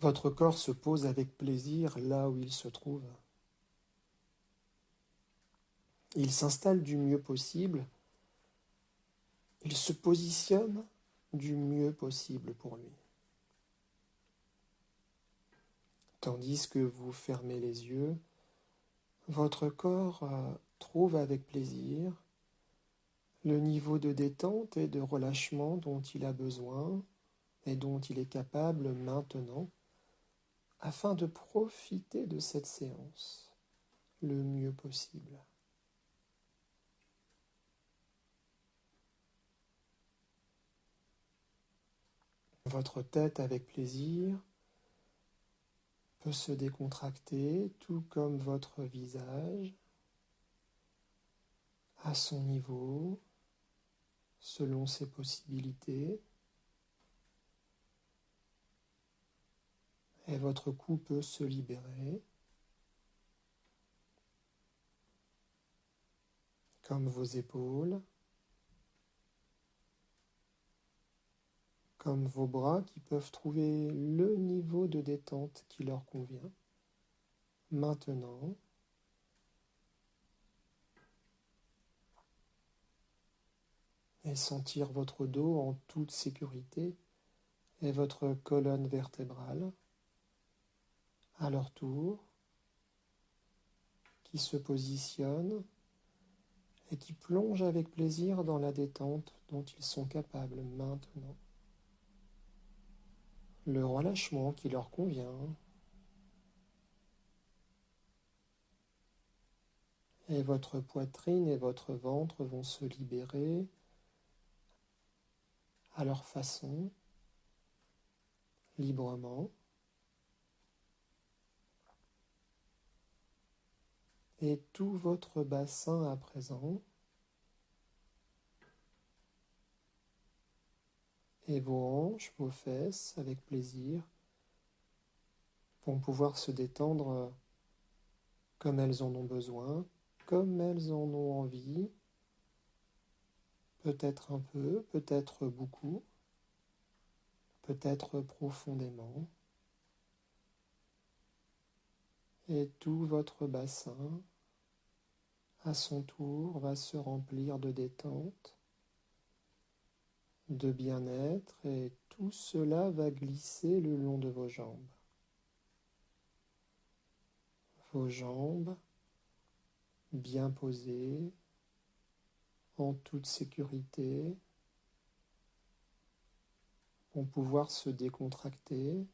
Votre corps se pose avec plaisir là où il se trouve. Il s'installe du mieux possible, il se positionne du mieux possible pour lui. Tandis que vous fermez les yeux, votre corps trouve avec plaisir le niveau de détente et de relâchement dont il a besoin et dont il est capable maintenant afin de profiter de cette séance le mieux possible. Votre tête avec plaisir peut se décontracter tout comme votre visage à son niveau selon ses possibilités et votre cou peut se libérer comme vos épaules, comme vos bras qui peuvent trouver le niveau de détente qui leur convient. Maintenant, et sentir votre dos en toute sécurité et votre colonne vertébrale à leur tour qui se positionne et qui plongent avec plaisir dans la détente dont ils sont capables maintenant. Le relâchement qui leur convient et votre poitrine et votre ventre vont se libérer à leur façon, librement. Et tout votre bassin à présent et vos hanches, vos fesses, avec plaisir, vont pouvoir se détendre comme elles en ont besoin, comme elles en ont envie, peut-être un peu, peut-être beaucoup, peut-être profondément. Et tout votre bassin, à son tour, va se remplir de détente, de bien-être, et tout cela va glisser le long de vos jambes. Vos jambes bien posées, en toute sécurité, vont pouvoir se décontracter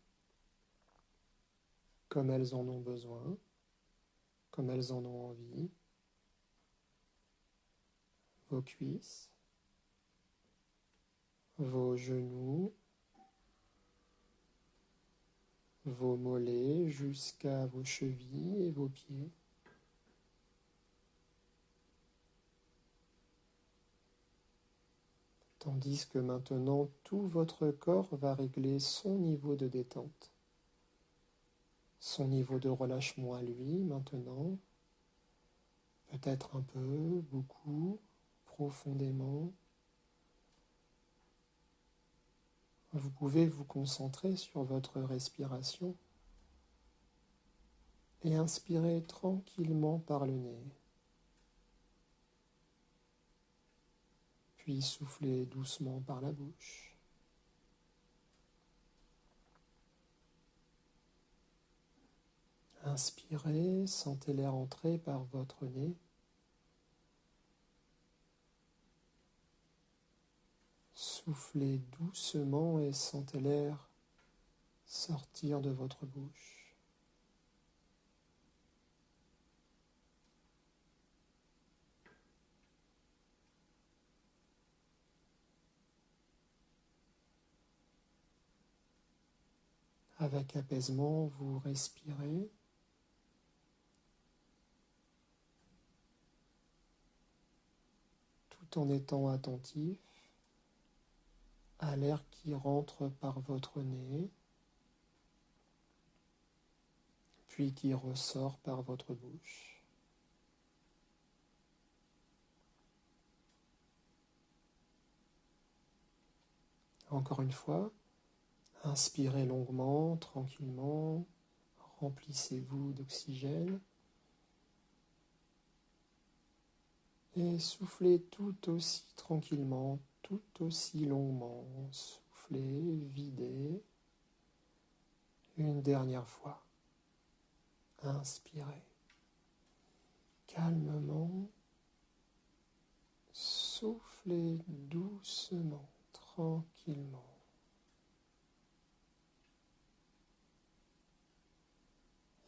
comme elles en ont besoin, comme elles en ont envie. Vos cuisses, vos genoux, vos mollets jusqu'à vos chevilles et vos pieds. Tandis que maintenant tout votre corps va régler son niveau de détente, son niveau de relâchement à lui maintenant, peut-être un peu, beaucoup, profondément. Vous pouvez vous concentrer sur votre respiration et inspirer tranquillement par le nez, puis souffler doucement par la bouche. Inspirez, sentez l'air entrer par votre nez. Soufflez doucement et sentez l'air sortir de votre bouche. Avec apaisement, vous respirez. Tout en étant attentif à l'air qui rentre par votre nez, puis qui ressort par votre bouche. Encore une fois, Inspirez longuement, tranquillement, remplissez-vous d'oxygène et soufflez tout aussi tranquillement, tout aussi longuement. Soufflez, videz. Une dernière fois. Inspirez. Calmement. Soufflez doucement, tranquillement.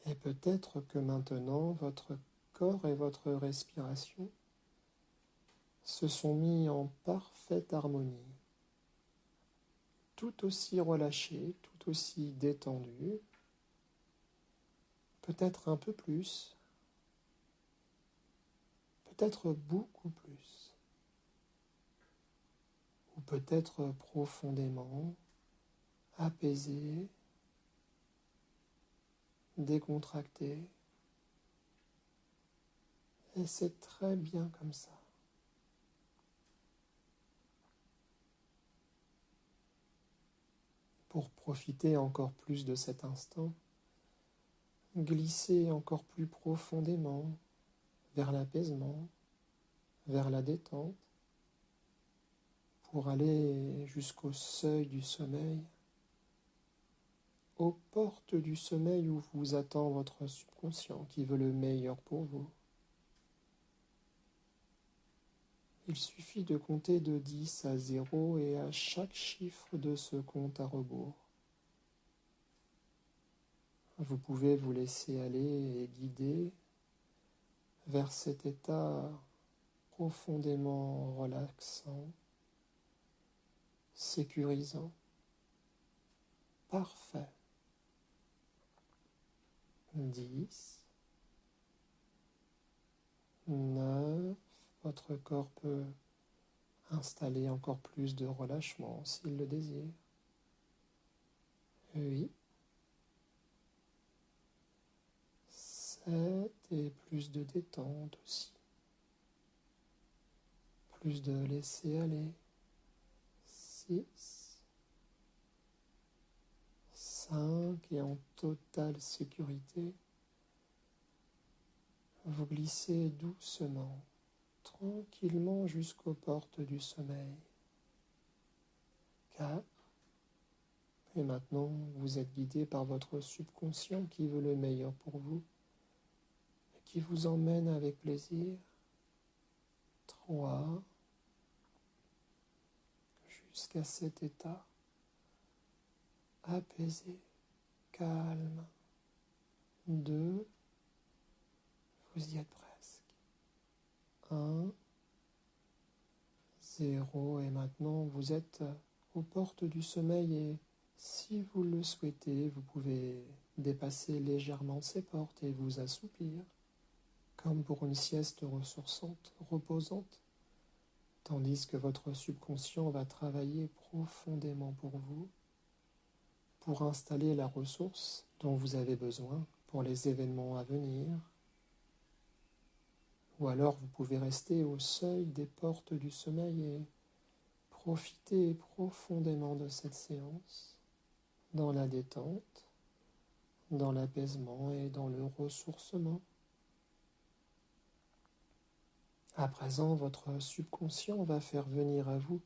Et peut-être que maintenant, votre corps et votre respiration se sont mis en parfaite harmonie, tout aussi relâchés, tout aussi détendus, peut-être un peu plus, peut-être beaucoup plus, ou peut-être profondément apaisés, décontractés, et c'est très bien comme ça. Pour profiter encore plus de cet instant, glissez encore plus profondément vers l'apaisement, vers la détente, pour aller jusqu'au seuil du sommeil, aux portes du sommeil où vous attend votre subconscient qui veut le meilleur pour vous. Il suffit de compter de 10 à 0 et à chaque chiffre de ce compte à rebours, vous pouvez vous laisser aller et guider vers cet état profondément relaxant, sécurisant, parfait. 10, 9, votre corps peut installer encore plus de relâchement s'il le désire. 8, 7 et plus de détente aussi. Plus de laisser aller. 6, 5 et en totale sécurité, vous glissez doucement, tranquillement jusqu'aux portes du sommeil. 4, et maintenant vous êtes guidé par votre subconscient qui veut le meilleur pour vous et qui vous emmène avec plaisir. 3, jusqu'à cet état apaisé, calme. 2, vous y êtes presque. 1, 0, et maintenant vous êtes aux portes du sommeil et si vous le souhaitez, vous pouvez dépasser légèrement ces portes et vous assoupir, comme pour une sieste ressourçante, reposante, tandis que votre subconscient va travailler profondément pour vous, pour installer la ressource dont vous avez besoin pour les événements à venir. Ou alors vous pouvez rester au seuil des portes du sommeil et profiter profondément de cette séance, dans la détente, dans l'apaisement et dans le ressourcement. À présent, votre subconscient va faire venir à vous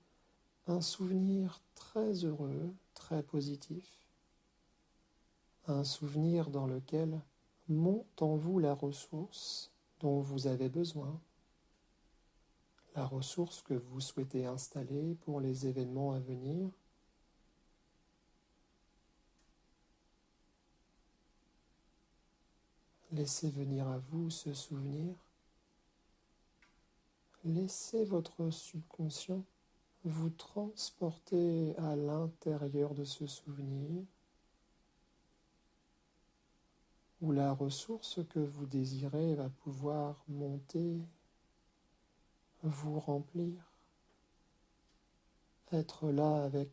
un souvenir très heureux, très positif, un souvenir dans lequel monte en vous la ressource dont vous avez besoin, la ressource que vous souhaitez installer pour les événements à venir. Laissez venir à vous ce souvenir. Laissez votre subconscient vous transporter à l'intérieur de ce souvenir où la ressource que vous désirez va pouvoir monter, vous remplir, être là avec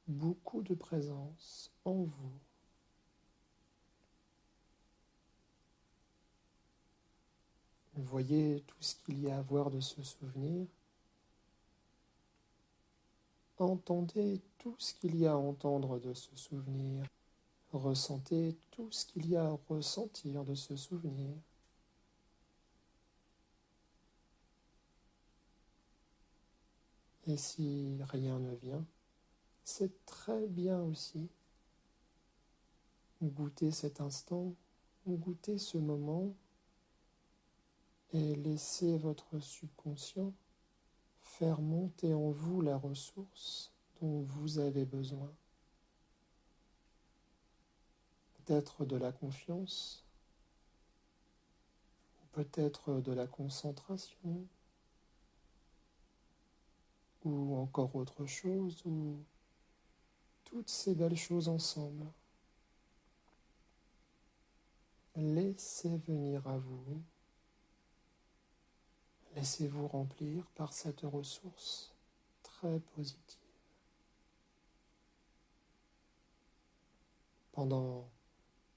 beaucoup de présence en vous. Voyez tout ce qu'il y a à voir de ce souvenir. Entendez tout ce qu'il y a à entendre de ce souvenir. Ressentez tout ce qu'il y a à ressentir de ce souvenir. Et si rien ne vient, c'est très bien aussi. Goûtez cet instant, goûtez ce moment et laissez votre subconscient faire monter en vous la ressource dont vous avez besoin. Peut-être de la confiance, ou peut-être de la concentration, ou encore autre chose, ou toutes ces belles choses ensemble. Laissez venir à vous, laissez-vous remplir par cette ressource très positive. Pendant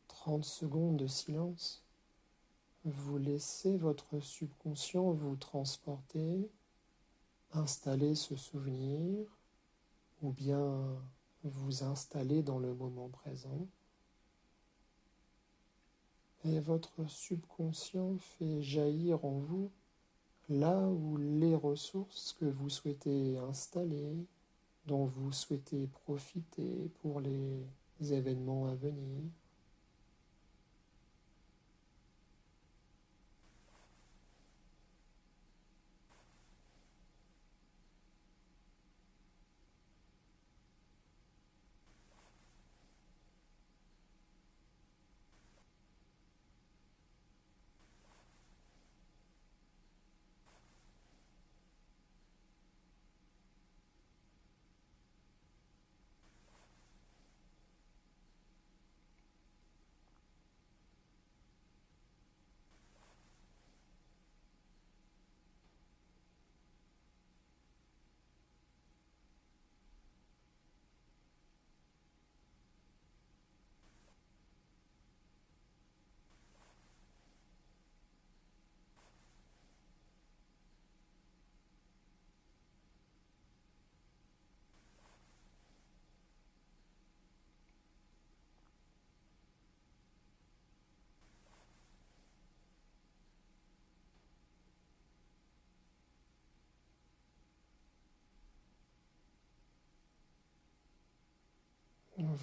30 secondes de silence, vous laissez votre subconscient vous transporter, installer ce souvenir, ou bien vous installer dans le moment présent. Et votre subconscient fait jaillir en vous là où les ressources que vous souhaitez installer, dont vous souhaitez profiter pour les événements à venir.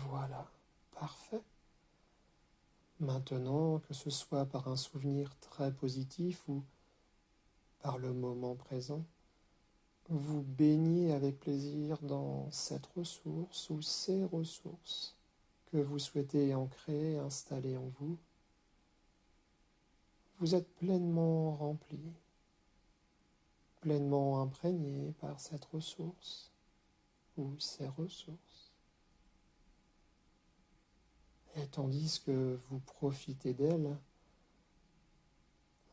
Voilà, parfait. Maintenant, que ce soit par un souvenir très positif ou par le moment présent, vous baignez avec plaisir dans cette ressource ou ces ressources que vous souhaitez ancrer, installer en vous. Vous êtes pleinement rempli, pleinement imprégné par cette ressource ou ces ressources. Et tandis que vous profitez d'elles,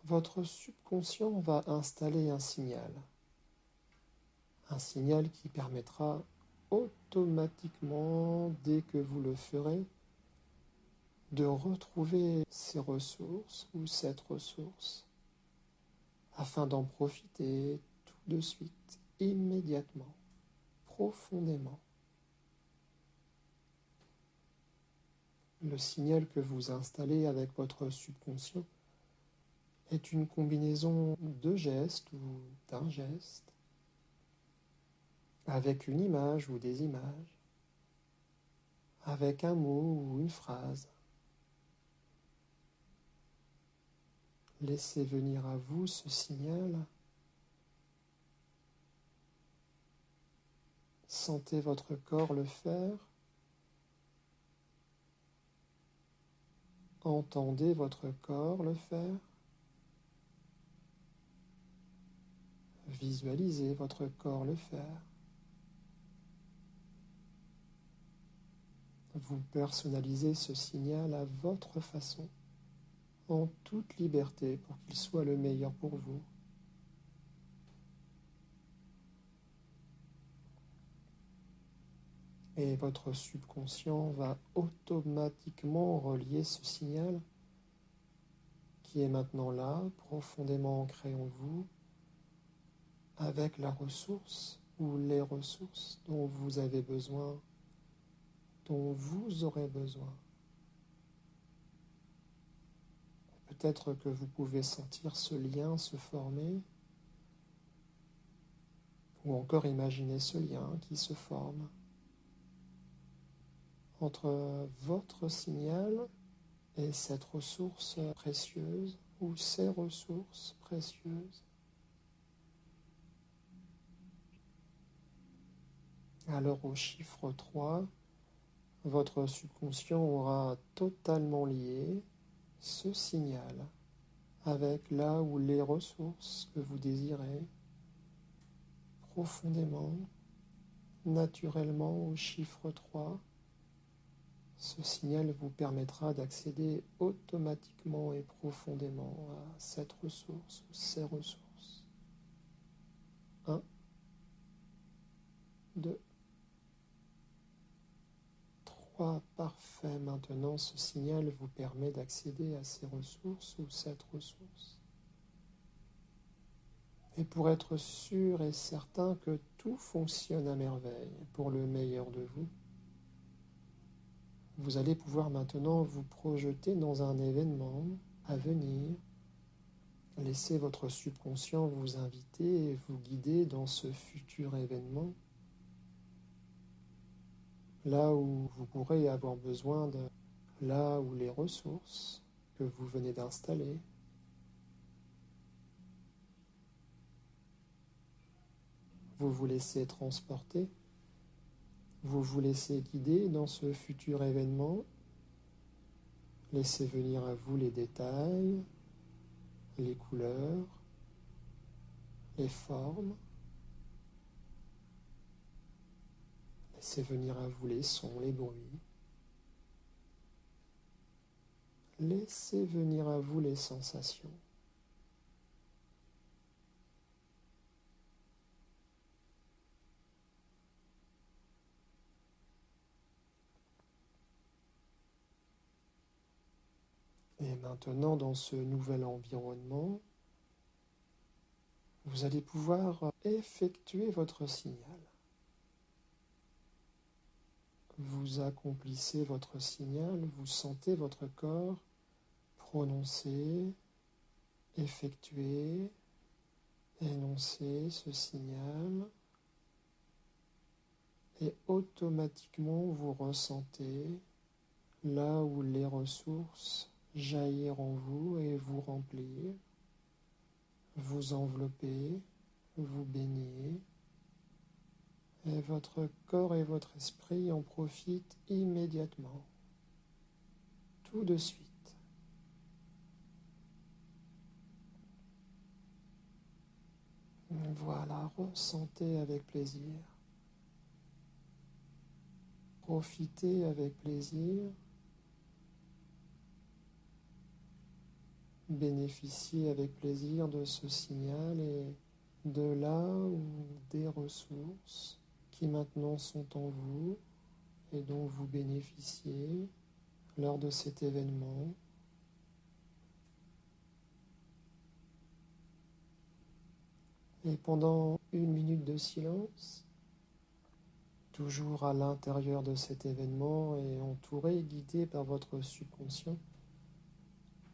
votre subconscient va installer un signal qui permettra automatiquement, dès que vous le ferez, de retrouver ces ressources ou cette ressource afin d'en profiter tout de suite, immédiatement, profondément. Le signal que vous installez avec votre subconscient est une combinaison de gestes ou d'un geste avec une image ou des images, avec un mot ou une phrase. Laissez venir à vous ce signal. Sentez votre corps le faire. Entendez votre corps le faire. Visualisez votre corps le faire. Vous personnalisez ce signal à votre façon, en toute liberté pour qu'il soit le meilleur pour vous. Et votre subconscient va automatiquement relier ce signal qui est maintenant là, profondément ancré en vous, avec la ressource ou les ressources dont vous avez besoin, dont vous aurez besoin. Peut-être que vous pouvez sentir ce lien se former, ou encore imaginer ce lien qui se forme entre votre signal et cette ressource précieuse ou ces ressources précieuses. Alors au chiffre 3, votre subconscient aura totalement lié ce signal avec là où les ressources que vous désirez profondément, naturellement au chiffre 3. Ce signal vous permettra d'accéder automatiquement et profondément à cette ressource ou ces ressources. 1, 2, 3. Parfait. Maintenant, ce signal vous permet d'accéder à ces ressources ou cette ressource. Et pour être sûr et certain que tout fonctionne à merveille pour le meilleur de vous, vous allez pouvoir maintenant vous projeter dans un événement à venir. Laissez votre subconscient vous inviter et vous guider dans ce futur événement, là où vous pourrez avoir besoin de là où les ressources que vous venez d'installer. Vous vous laissez transporter, vous vous laissez guider dans ce futur événement. Laissez venir à vous les détails, les couleurs, les formes. Laissez venir à vous les sons, les bruits. Laissez venir à vous les sensations. Et maintenant, dans ce nouvel environnement, vous allez pouvoir effectuer votre signal. Vous accomplissez votre signal, vous sentez votre corps prononcer, effectuer, énoncer ce signal et automatiquement vous ressentez là où les ressources jaillir en vous et vous remplir, vous envelopper, vous baigner. Et votre corps et votre esprit en profitent immédiatement, tout de suite. Voilà, ressentez avec plaisir. Profitez avec plaisir. Bénéficiez avec plaisir de ce signal et de là où des ressources qui maintenant sont en vous et dont vous bénéficiez lors de cet événement. Et pendant 1 minute de silence, toujours à l'intérieur de cet événement et entouré, guidé par votre subconscient,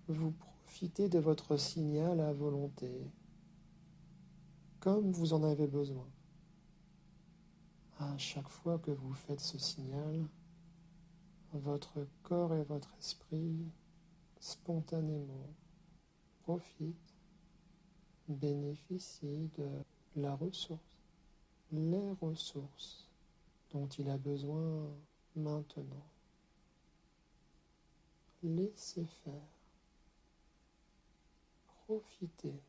vous profitez de votre signal à volonté, comme vous en avez besoin. À chaque fois que vous faites ce signal, votre corps et votre esprit spontanément profitent, bénéficient de la ressource, les ressources dont il a besoin maintenant. Laissez faire, profitez.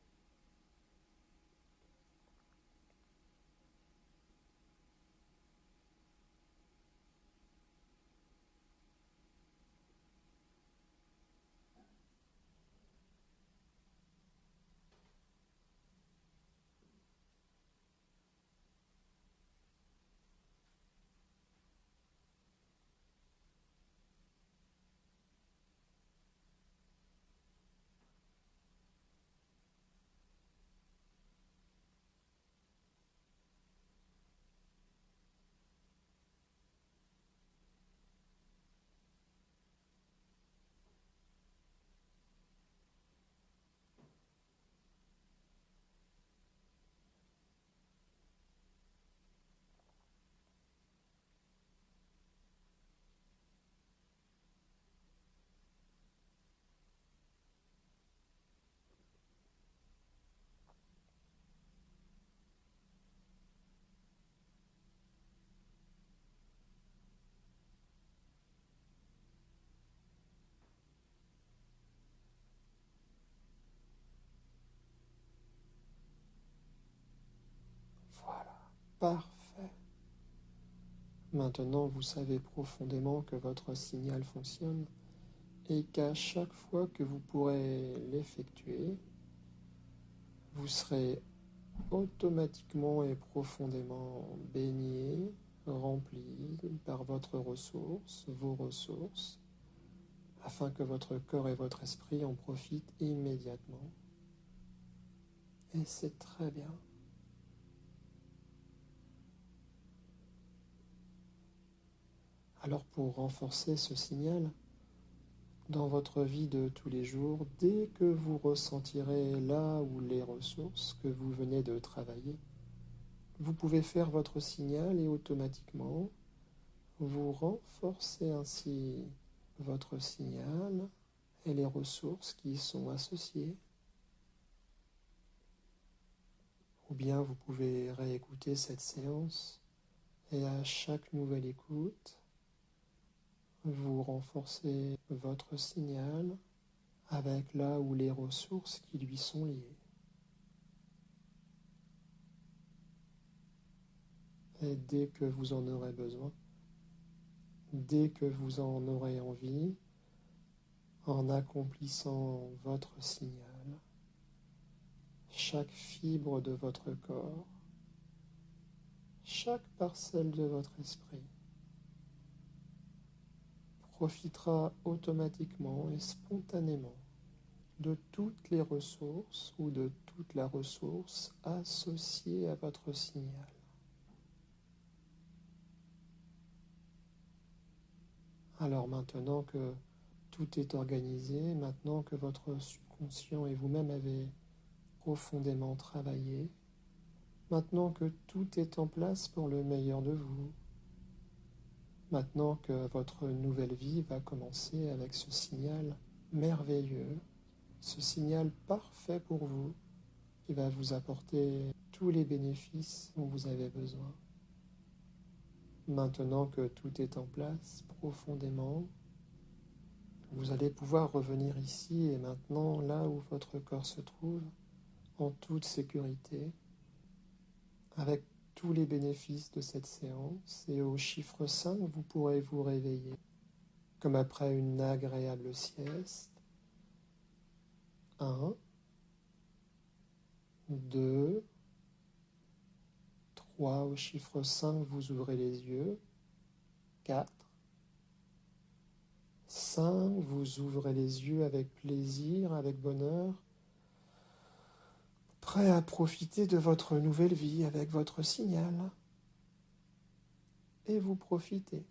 Parfait. Maintenant, vous savez profondément que votre signal fonctionne et qu'à chaque fois que vous pourrez l'effectuer, vous serez automatiquement et profondément baigné, rempli par votre ressource, vos ressources, afin que votre corps et votre esprit en profitent immédiatement. Et c'est très bien. Alors pour renforcer ce signal, dans votre vie de tous les jours, dès que vous ressentirez là où les ressources que vous venez de travailler, vous pouvez faire votre signal et automatiquement, vous renforcez ainsi votre signal et les ressources qui y sont associées. Ou bien vous pouvez réécouter cette séance et à chaque nouvelle écoute, vous renforcez votre signal avec là où les ressources qui lui sont liées. Et dès que vous en aurez besoin, dès que vous en aurez envie, en accomplissant votre signal, chaque fibre de votre corps, chaque parcelle de votre esprit profitera automatiquement et spontanément de toutes les ressources ou de toute la ressource associée à votre signal. Alors maintenant que tout est organisé, maintenant que votre subconscient et vous-même avez profondément travaillé, maintenant que tout est en place pour le meilleur de vous, maintenant que votre nouvelle vie va commencer avec ce signal merveilleux, ce signal parfait pour vous, qui va vous apporter tous les bénéfices dont vous avez besoin. Maintenant que tout est en place profondément, vous allez pouvoir revenir ici et maintenant, là où votre corps se trouve, en toute sécurité, avec tous les bénéfices de cette séance, et au chiffre 5, vous pourrez vous réveiller, comme après une agréable sieste. 1, 2, 3, au chiffre 5, vous ouvrez les yeux. 4, 5, vous ouvrez les yeux avec plaisir, avec bonheur, prêt à profiter de votre nouvelle vie avec votre signal. Et vous profitez.